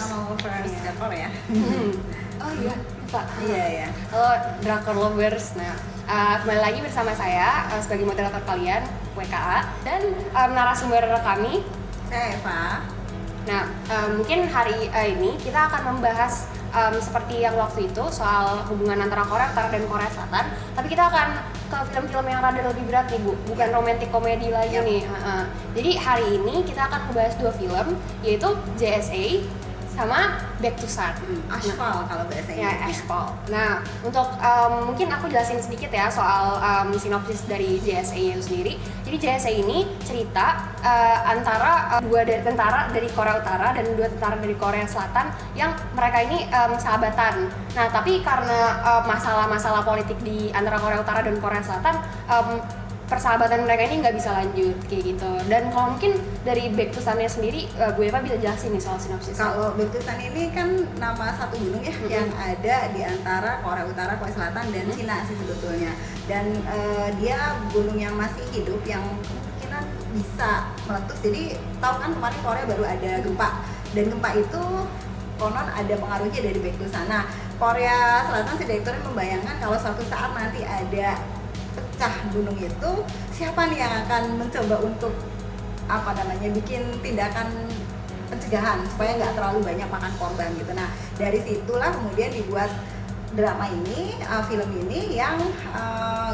sama lovers drakor ya. Oh iya, lupa. Iya. Halo Drakor Lovers. Nah, kembali lagi bersama saya sebagai moderator kalian, WKA, dan narasumber kami, Saya Eva. Nah, mungkin hari ini kita akan membahas seperti yang waktu itu soal hubungan antara Korea Utara dan Korea Selatan. Tapi kita akan ke film-film yang rada lebih berat nih Bu, bukan romantic komedi lagi nih. Jadi hari ini kita akan membahas 2 film, yaitu JSA sama Back to Sun. Aspal kalau bahasa Ya, Inggrisnya. Aspal. Nah, untuk mungkin aku jelasin sedikit ya soal sinopsis dari JSA itu sendiri. Jadi JSA ini cerita antara 2 tentara dari Korea Utara dan 2 tentara dari Korea Selatan yang mereka ini sahabatan. Nah, tapi karena masalah-masalah politik di antara Korea Utara dan Korea Selatan, persahabatan mereka ini nggak bisa lanjut kayak gitu. Dan kalau mungkin dari Back to Sun-nya sendiri, Bu Eva bisa jelasin nih soal sinopsis. Kalau Back to Sun ini kan nama satu gunung ya yang ada di antara Korea Utara, Korea Selatan dan Cina sih sebetulnya. Dan dia gunung yang masih hidup yang kemungkinan bisa meletus. Jadi tahu kan kemarin Korea baru ada gempa, dan gempa itu konon ada pengaruhnya dari Back to Sun. Nah, Korea Selatan si direkturnya membayangkan kalau suatu saat nanti ada pecah gunung itu, siapa nih yang akan mencoba untuk bikin tindakan pencegahan supaya nggak terlalu banyak makan korban gitu. Nah, dari situlah kemudian dibuat drama ini, film ini yang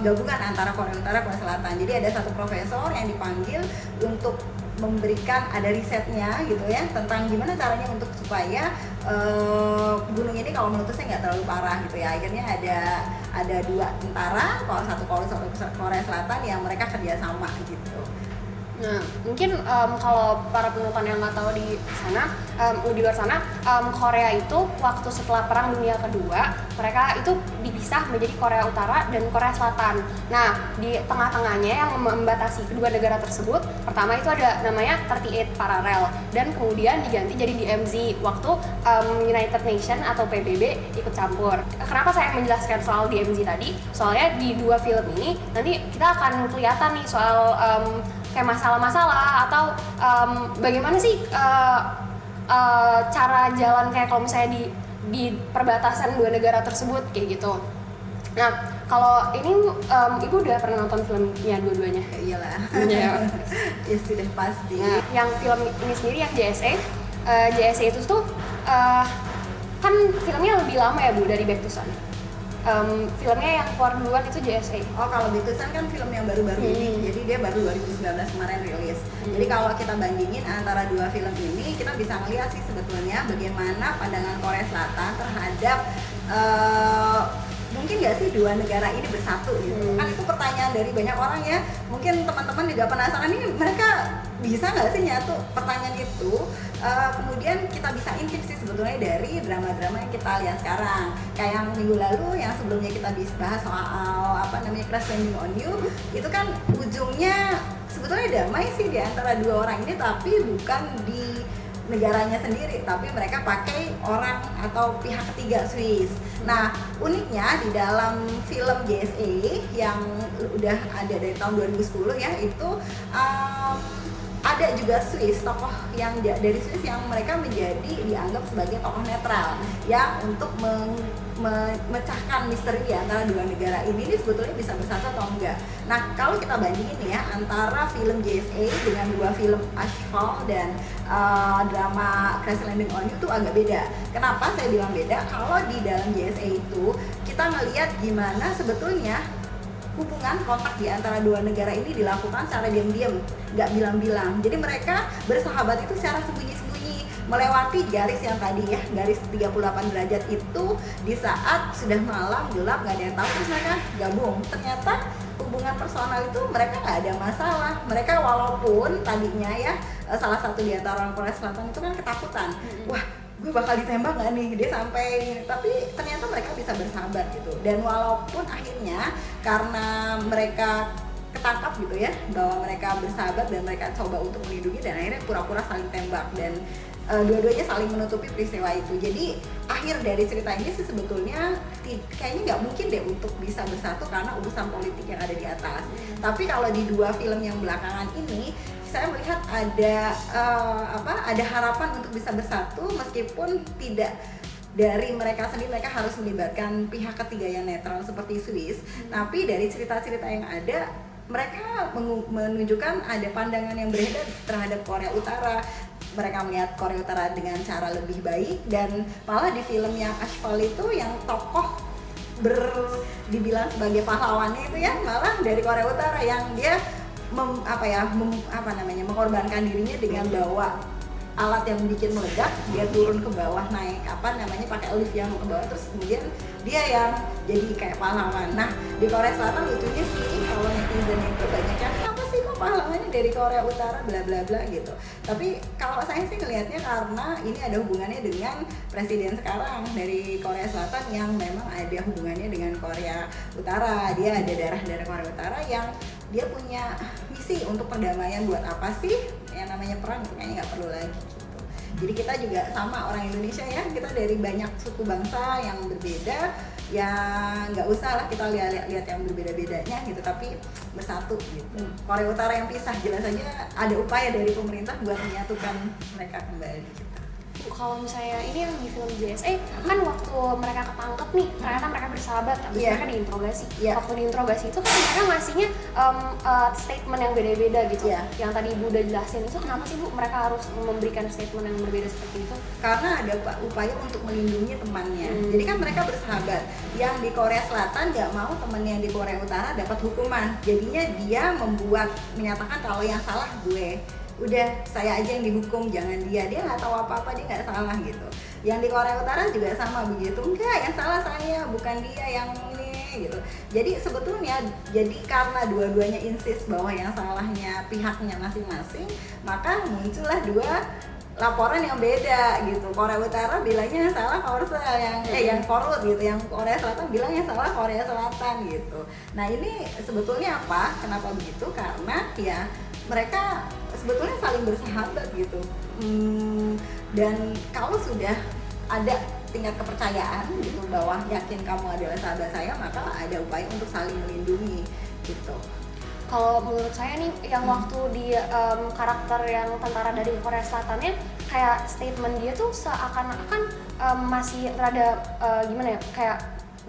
gabungan antara Korea Utara, Korea Selatan. Jadi ada satu profesor yang dipanggil untuk memberikan, ada risetnya gitu ya, tentang gimana caranya untuk supaya gunung ini kalau meletusnya nggak terlalu parah gitu ya. Akhirnya ada 2 tentara, satu Korea Selatan yang mereka kerjasama gitu. Nah, mungkin kalau para penonton yang nggak tahu di sana, di luar sana, Korea itu waktu setelah Perang Dunia Kedua, mereka itu dipisah menjadi Korea Utara dan Korea Selatan. Nah, di tengah-tengahnya yang membatasi kedua negara tersebut, pertama itu ada namanya 38 Parallel, dan kemudian diganti jadi DMZ waktu United Nations atau PBB ikut campur. Kenapa saya menjelaskan soal DMZ tadi? Soalnya di 2 film ini nanti kita akan kelihatan nih soal kayak masalah-masalah atau bagaimana sih cara jalan kayak kalau misalnya di perbatasan 2 negara tersebut kayak gitu. Nah, kalau ini Ibu udah pernah nonton filmnya dua-duanya? Ya iyalah. Iya. Ya sudah pasti. Nah, yang film ini sendiri yang JSA itu tuh kan filmnya lebih lama ya Bu dari Back to Sun. Filmnya yang keluar duluan itu JSA. Oh, kalau Back to Sun kan film yang baru-baru ini, jadi dia baru 2019 kemarin rilis. Jadi kalau kita bandingin antara 2 film ini, kita bisa ngeliat sih sebetulnya bagaimana pandangan Korea Selatan terhadap mungkin nggak sih 2 negara ini bersatu gitu. Kan itu pertanyaan dari banyak orang ya. Mungkin teman-teman juga penasaran nih, mereka bisa nggak sih nyatu pertanyaan itu. Kemudian kita bisa intip sih sebetulnya dari drama-drama yang kita lihat sekarang. Kayak yang minggu lalu yang sebelumnya kita bisa bahas soal Crash Landing on You, itu kan ujungnya sebetulnya damai sih di antara 2 orang ini, tapi bukan di negaranya sendiri, tapi mereka pakai orang atau pihak ketiga Swiss. Nah, uniknya di dalam film JSA yang udah ada dari tahun 2010 ya, itu ada juga Swiss, tokoh yang dari Swiss yang mereka menjadi dianggap sebagai tokoh netral yang untuk memecahkan misteri di antara 2 negara ini sebetulnya bisa bersatu atau enggak. Nah, kalau kita bandingin ya antara film JSA dengan 2 film Aspal dan drama Crash Landing on You itu agak beda. Kenapa saya bilang beda? Kalau di dalam JSA itu kita ngelihat gimana sebetulnya hubungan kontak di antara 2 negara ini dilakukan secara diam-diam, nggak bilang-bilang. Jadi mereka bersahabat itu secara sembunyi-sembunyi, melewati garis yang tadi ya, garis 38 derajat itu di saat sudah malam, gelap, nggak ada yang tahu, terus mereka gabung. Ternyata hubungan personal itu mereka nggak ada masalah. Mereka walaupun tadinya ya salah satu di antara orang Korea Selatan itu kan ketakutan, wah gue bakal ditembak nggak nih, dia sampai, tapi ternyata mereka bisa bersahabat gitu. Dan walaupun akhirnya karena mereka ketangkap gitu ya bahwa mereka bersahabat dan mereka coba untuk melindungi dan akhirnya pura-pura saling tembak dan dua-duanya saling menutupi peristiwa itu. Jadi akhir dari cerita ini sih sebetulnya kayaknya nggak mungkin deh untuk bisa bersatu karena urusan politik yang ada di atas. Tapi kalau di dua film yang belakangan ini saya melihat ada harapan untuk bisa bersatu meskipun tidak dari mereka sendiri, mereka harus melibatkan pihak ketiga yang netral seperti Swiss. Tapi dari cerita-cerita yang ada, mereka menunjukkan ada pandangan yang berbeda terhadap Korea Utara. Mereka melihat Korea Utara dengan cara lebih baik, dan malah di film yang Ashfall itu yang tokoh dibilang sebagai pahlawannya itu ya malah dari Korea Utara yang dia mengorbankan dirinya dengan bawa alat yang bikin meledak, dia turun ke bawah naik pakai lift yang ke bawah, terus kemudian dia yang jadi kayak pahlawan. Nah di Korea Selatan lucunya sih kalau netizen itu banyak yang apa sih kok pahlawannya dari Korea Utara bla bla bla gitu. Tapi kalau saya sih ngelihatnya karena ini ada hubungannya dengan presiden sekarang dari Korea Selatan yang memang ada hubungannya dengan Korea Utara. Dia ada darah Korea Utara yang dia punya misi untuk perdamaian. Buat apa sih yang namanya perang, kayaknya nggak perlu lagi gitu. Jadi kita juga sama orang Indonesia ya, kita dari banyak suku bangsa yang berbeda, ya nggak usah lah kita lihat yang berbeda-bedanya gitu, tapi bersatu gitu. Korea Utara yang pisah jelas saja ada upaya dari pemerintah buat menyatukan mereka kembali gitu. Kalau misalnya ini yang di film JSA kan waktu mereka ketangkep nih, ternyata mereka bersahabat, habis mereka diinterogasi. Waktu diinterogasi itu kan mereka ngasihnya statement yang beda-beda gitu. Yang tadi Ibu udah jelasin itu kenapa sih Bu mereka harus memberikan statement yang berbeda seperti itu? Karena ada upaya untuk melindungi temannya. Jadi kan mereka bersahabat. Yang di Korea Selatan nggak mau temennya yang di Korea Utara dapat hukuman. Jadinya dia menyatakan kalau yang salah gue. Udah saya aja yang dihukum, jangan dia nggak tahu apa-apa, dia nggak salah gitu. Yang di Korea Utara juga sama begitu, enggak yang salah saya bukan dia yang ini gitu. Jadi sebetulnya karena dua-duanya insist bahwa yang salahnya pihaknya masing-masing, maka muncullah dua laporan yang beda gitu. Korea Utara bilangnya yang salah Korsel, yang Korut gitu, yang Korea Selatan bilang yang salah Korea Selatan gitu. Nah ini sebetulnya apa? Kenapa begitu? Karena ya mereka sebetulnya saling bersahabat gitu. Dan kalau sudah ada tingkat kepercayaan gitu bahwa yakin kamu adalah sahabat saya, maka ada upaya untuk saling melindungi gitu. Kalau menurut saya nih yang waktu di karakter yang tentara dari Korea Selatannya, kayak statement dia tuh seakan-akan masih rada gimana ya, kayak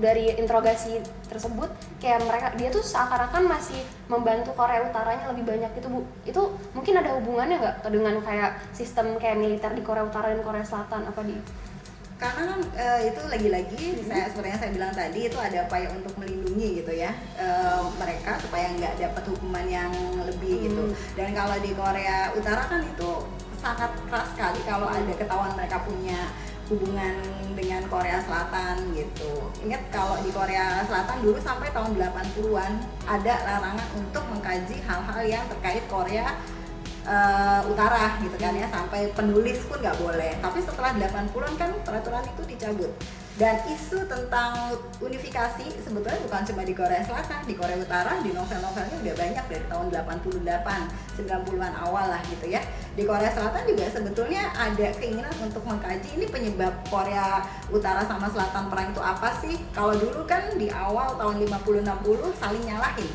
dari interogasi tersebut kayak dia tuh seakan-akan masih membantu Korea Utaranya lebih banyak gitu Bu. Itu mungkin ada hubungannya nggak dengan kayak sistem kayak militer di Korea Utara dan Korea Selatan Karena kan itu lagi-lagi seperti yang saya bilang tadi, itu ada upaya untuk melindungi gitu ya mereka supaya nggak dapat hukuman yang lebih gitu. Dan kalau di Korea Utara kan itu sangat keras sekali kalau ada ketahuan mereka punya hubungan dengan Korea Selatan gitu. Ingat kalau di Korea Selatan dulu sampai tahun 80-an ada larangan untuk mengkaji hal-hal yang terkait Korea Utara gitu kan ya, sampai penulis pun nggak boleh. Tapi setelah 80-an kan peraturan itu dicabut. Dan isu tentang unifikasi sebetulnya bukan cuma di Korea Selatan, di Korea Utara di novel-novelnya udah banyak dari tahun 88, 90-an awal lah gitu ya. Di Korea Selatan juga sebetulnya ada keinginan untuk mengkaji ini penyebab Korea Utara sama Selatan perang itu apa sih? Kalau dulu kan di awal tahun 50-60 saling nyalahin.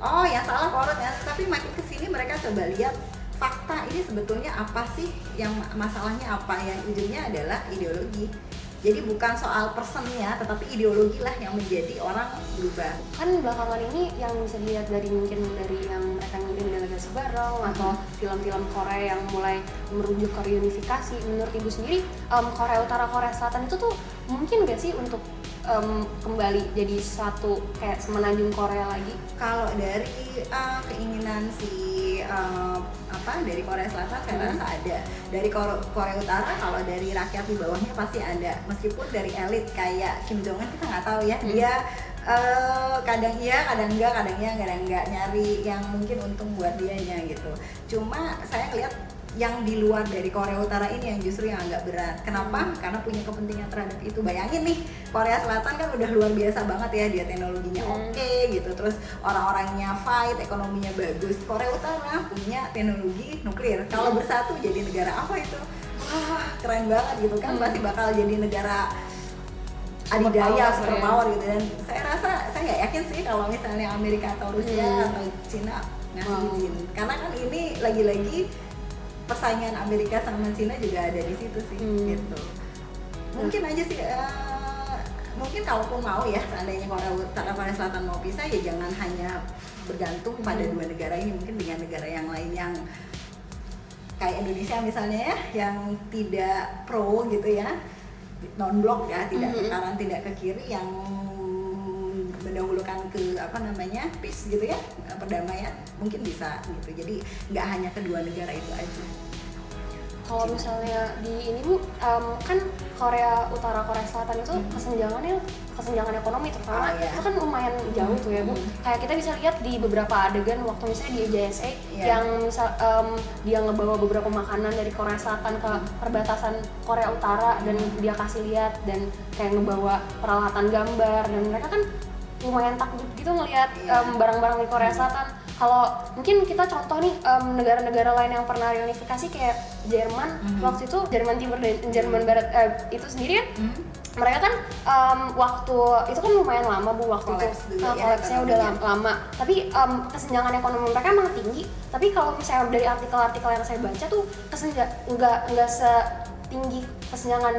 Oh yang salah Korut ya, tapi makin kesini mereka coba lihat fakta ini sebetulnya apa sih, yang masalahnya apa, yang ujungnya adalah ideologi. Jadi bukan soal personnya, tetapi ideologi lah yang menjadi orang berubah. Kan belakangan ini yang bisa dilihat mungkin dari yang mereka ngirim delegasi bareng atau film-film Korea yang mulai merujuk ke reunifikasi. Menurut Ibu sendiri, Korea Utara, Korea Selatan itu tuh mungkin gak sih untuk kembali jadi satu kayak semenanjung Korea lagi? Kalau dari keinginan dari Korea Selatan saya rasa ada. Dari Korea Utara kalau dari rakyat di bawahnya pasti ada. Meskipun dari elit kayak Kim Jong Un kita nggak tahu ya, dia kadang iya, kadang enggak nyari yang mungkin untung buat dianya gitu. Cuma saya ngeliat yang di luar dari Korea Utara ini yang justru yang agak berat. Kenapa? Karena punya kepentingan terhadap itu. Bayangin nih, Korea Selatan kan udah luar biasa banget ya, dia teknologinya oke gitu, terus orang-orangnya fight, ekonominya bagus. Korea Utara punya teknologi nuklir. Kalau bersatu jadi negara apa itu? Wah, keren banget gitu kan, pasti bakal jadi negara adidaya, super power gitu. Dan saya rasa, saya nggak yakin sih kalau misalnya Amerika atau Rusia atau Cina ngasih izin, karena kan ini lagi-lagi persaingan Amerika sama Cina juga ada di situ sih gitu. Mungkin aja sih mungkin kalaupun mau ya, seandainya Korea Utara Korea Selatan mau pisah, ya jangan hanya bergantung pada dua negara ini, mungkin dengan negara yang lain yang kayak Indonesia misalnya ya, yang tidak pro gitu ya, non-blok ya, tidak ke kanan tidak ke kiri, yang mendahulukan ke peace gitu ya, perdamaian, mungkin bisa gitu. Jadi nggak hanya kedua negara itu aja. Kalau misalnya di ini Bu, kan Korea Utara Korea Selatan itu kesenjangan ekonomi terutama itu kan lumayan jauh tuh ya Bu. Kayak kita bisa lihat di beberapa adegan waktu misalnya di JSA yang misal dia ngebawa beberapa makanan dari Korea Selatan ke perbatasan Korea Utara dan dia kasih lihat, dan kayak ngebawa peralatan gambar, dan mereka kan lumayan takjub gitu ngelihat barang-barang di Korea Selatan. Kalau mungkin kita contoh nih negara-negara lain yang pernah reunifikasi kayak Jerman, waktu itu Jerman Timur dan Jerman Barat itu sendiri kan mereka kan waktu itu kan lumayan lama Bu, waktu itu kolapsnya udah lama. Tapi kesenjangan ekonomi mereka emang tinggi. Tapi kalau misalnya dari artikel-artikel yang saya baca tuh nggak setinggi kesenjangan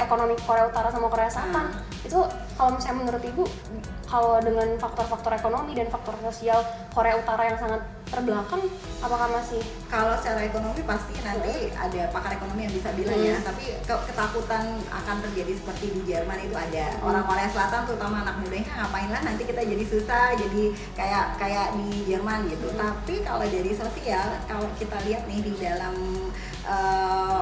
ekonomi Korea Utara sama Korea Selatan. Itu kalau misalnya menurut Ibu, kalau dengan faktor-faktor ekonomi dan faktor sosial Korea Utara yang sangat terbelakang, apakah masih? Kalau secara ekonomi pasti nanti ada pakar ekonomi yang bisa bilang ya, tapi ketakutan akan terjadi seperti di Jerman itu ada. Orang Korea Selatan terutama anak mudanya, ngapain lah nanti kita jadi susah, jadi kayak di Jerman gitu. Tapi kalau dari sosial, kalau kita lihat nih di dalam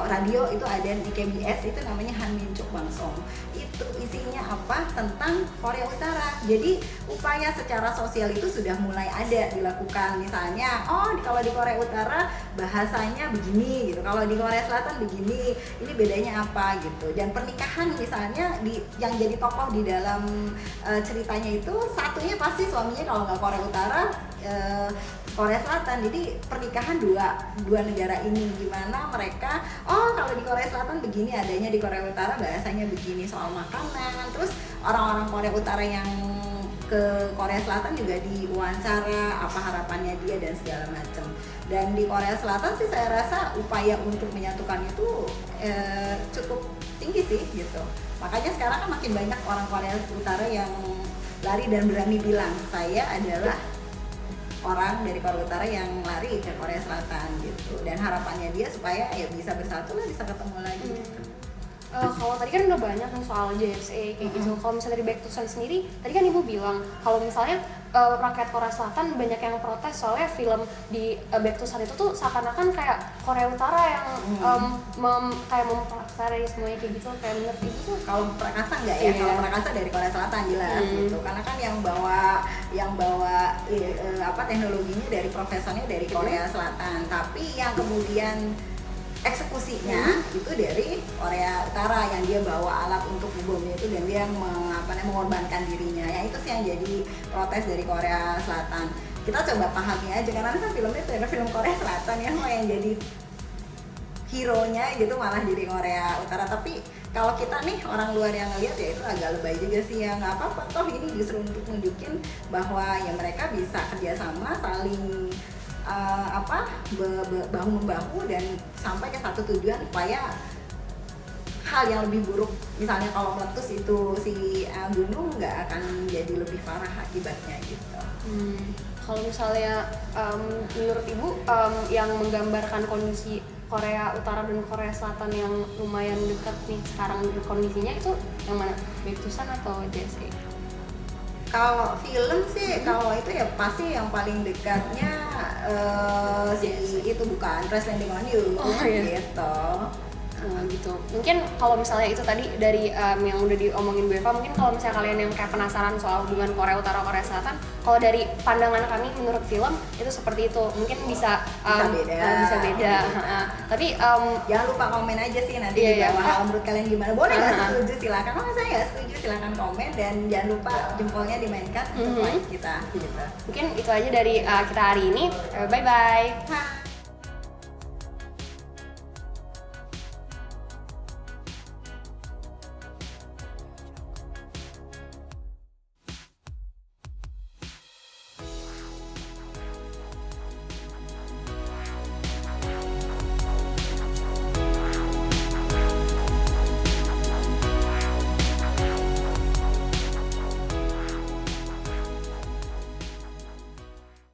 radio itu ada di KBS, itu namanya Hanminchuk Bangsong. Itu isinya apa? Tentang Korea Utara. Jadi upaya secara sosial itu sudah mulai ada dilakukan. Misalnya, kalau di Korea Utara bahasanya begini gitu, kalau di Korea Selatan begini, ini bedanya apa gitu. Dan pernikahan misalnya yang jadi tokoh di dalam ceritanya itu, satunya pasti suaminya kalau nggak Korea Utara, Korea Selatan. Jadi pernikahan dua negara ini, gimana mereka kalau di Korea Selatan begini adanya, di Korea Utara bahasanya begini soal makanan. Terus orang-orang Korea Utara yang ke Korea Selatan juga diwawancara apa harapannya dia dan segala macam. Dan di Korea Selatan sih saya rasa upaya untuk menyatukan itu cukup tinggi sih gitu. Makanya sekarang kan makin banyak orang Korea Utara yang lari dan berani bilang, saya adalah orang dari Korea Utara yang lari ke Korea Selatan gitu. Dan harapannya dia supaya ya bisa bersatu lah, bisa ketemu lagi gitu. Kalau tadi kan udah banyak nih soal JSA kayak gitu. Kalau misalnya dari Baek Tusan sendiri, tadi kan Ibu bilang kalau misalnya rakyat Korea Selatan banyak yang protes soalnya film di Baek Tusan itu tuh seakan-akan kayak Korea Utara yang kayak memperaksarai semuanya kayak gitu. Kayak menurut Ibu tuh kalau Prakasa enggak ya? Kalau Prakasa dari Korea Selatan jelas gitu. Karena kan yang bawa teknologinya dari profesornya dari Korea Selatan. Tapi yang kemudian eksekusinya itu dari Korea Utara, yang dia bawa alat untuk bomnya itu dan dia mengorbankan dirinya. Ya itu sih yang jadi protes dari Korea Selatan. Kita coba pahami aja, karena kan filmnya itu film Korea Selatan yang jadi hero-nya gitu malah jadi Korea Utara. Tapi kalau kita nih orang luar yang ngeliat ya itu agak lebay juga sih ya. Nggak apa-apa, toh ini justru untuk nunjukin bahwa ya mereka bisa kerjasama, saling bahu-membahu dan sampai ke satu tujuan, supaya hal yang lebih buruk, misalnya kalau meletus itu si gunung, nggak akan jadi lebih parah akibatnya gitu. Kalau misalnya menurut Ibu yang menggambarkan kondisi Korea Utara dan Korea Selatan yang lumayan dekat nih sekarang kondisinya, itu yang mana? Baek Tusan atau JSA? Kalau film sih, kalau itu ya pasti yang paling dekatnya itu bukan Crash Landing on You gitu. Gitu. Mungkin kalau misalnya itu tadi dari yang udah diomongin Bu Eva, mungkin kalau misalnya kalian yang kayak penasaran soal hubungan Korea Utara Korea Selatan, kalau dari pandangan kami menurut film itu seperti itu. Mungkin bisa beda. Tapi jangan lupa komen aja sih nanti di bawah kalau menurut kalian gimana. Boleh nggak setuju silakan, kalau saya nggak setuju silakan komen, dan jangan lupa jempolnya dimainkan untuk like kita gitu. Mungkin itu aja dari kita hari ini. Bye bye. Bye.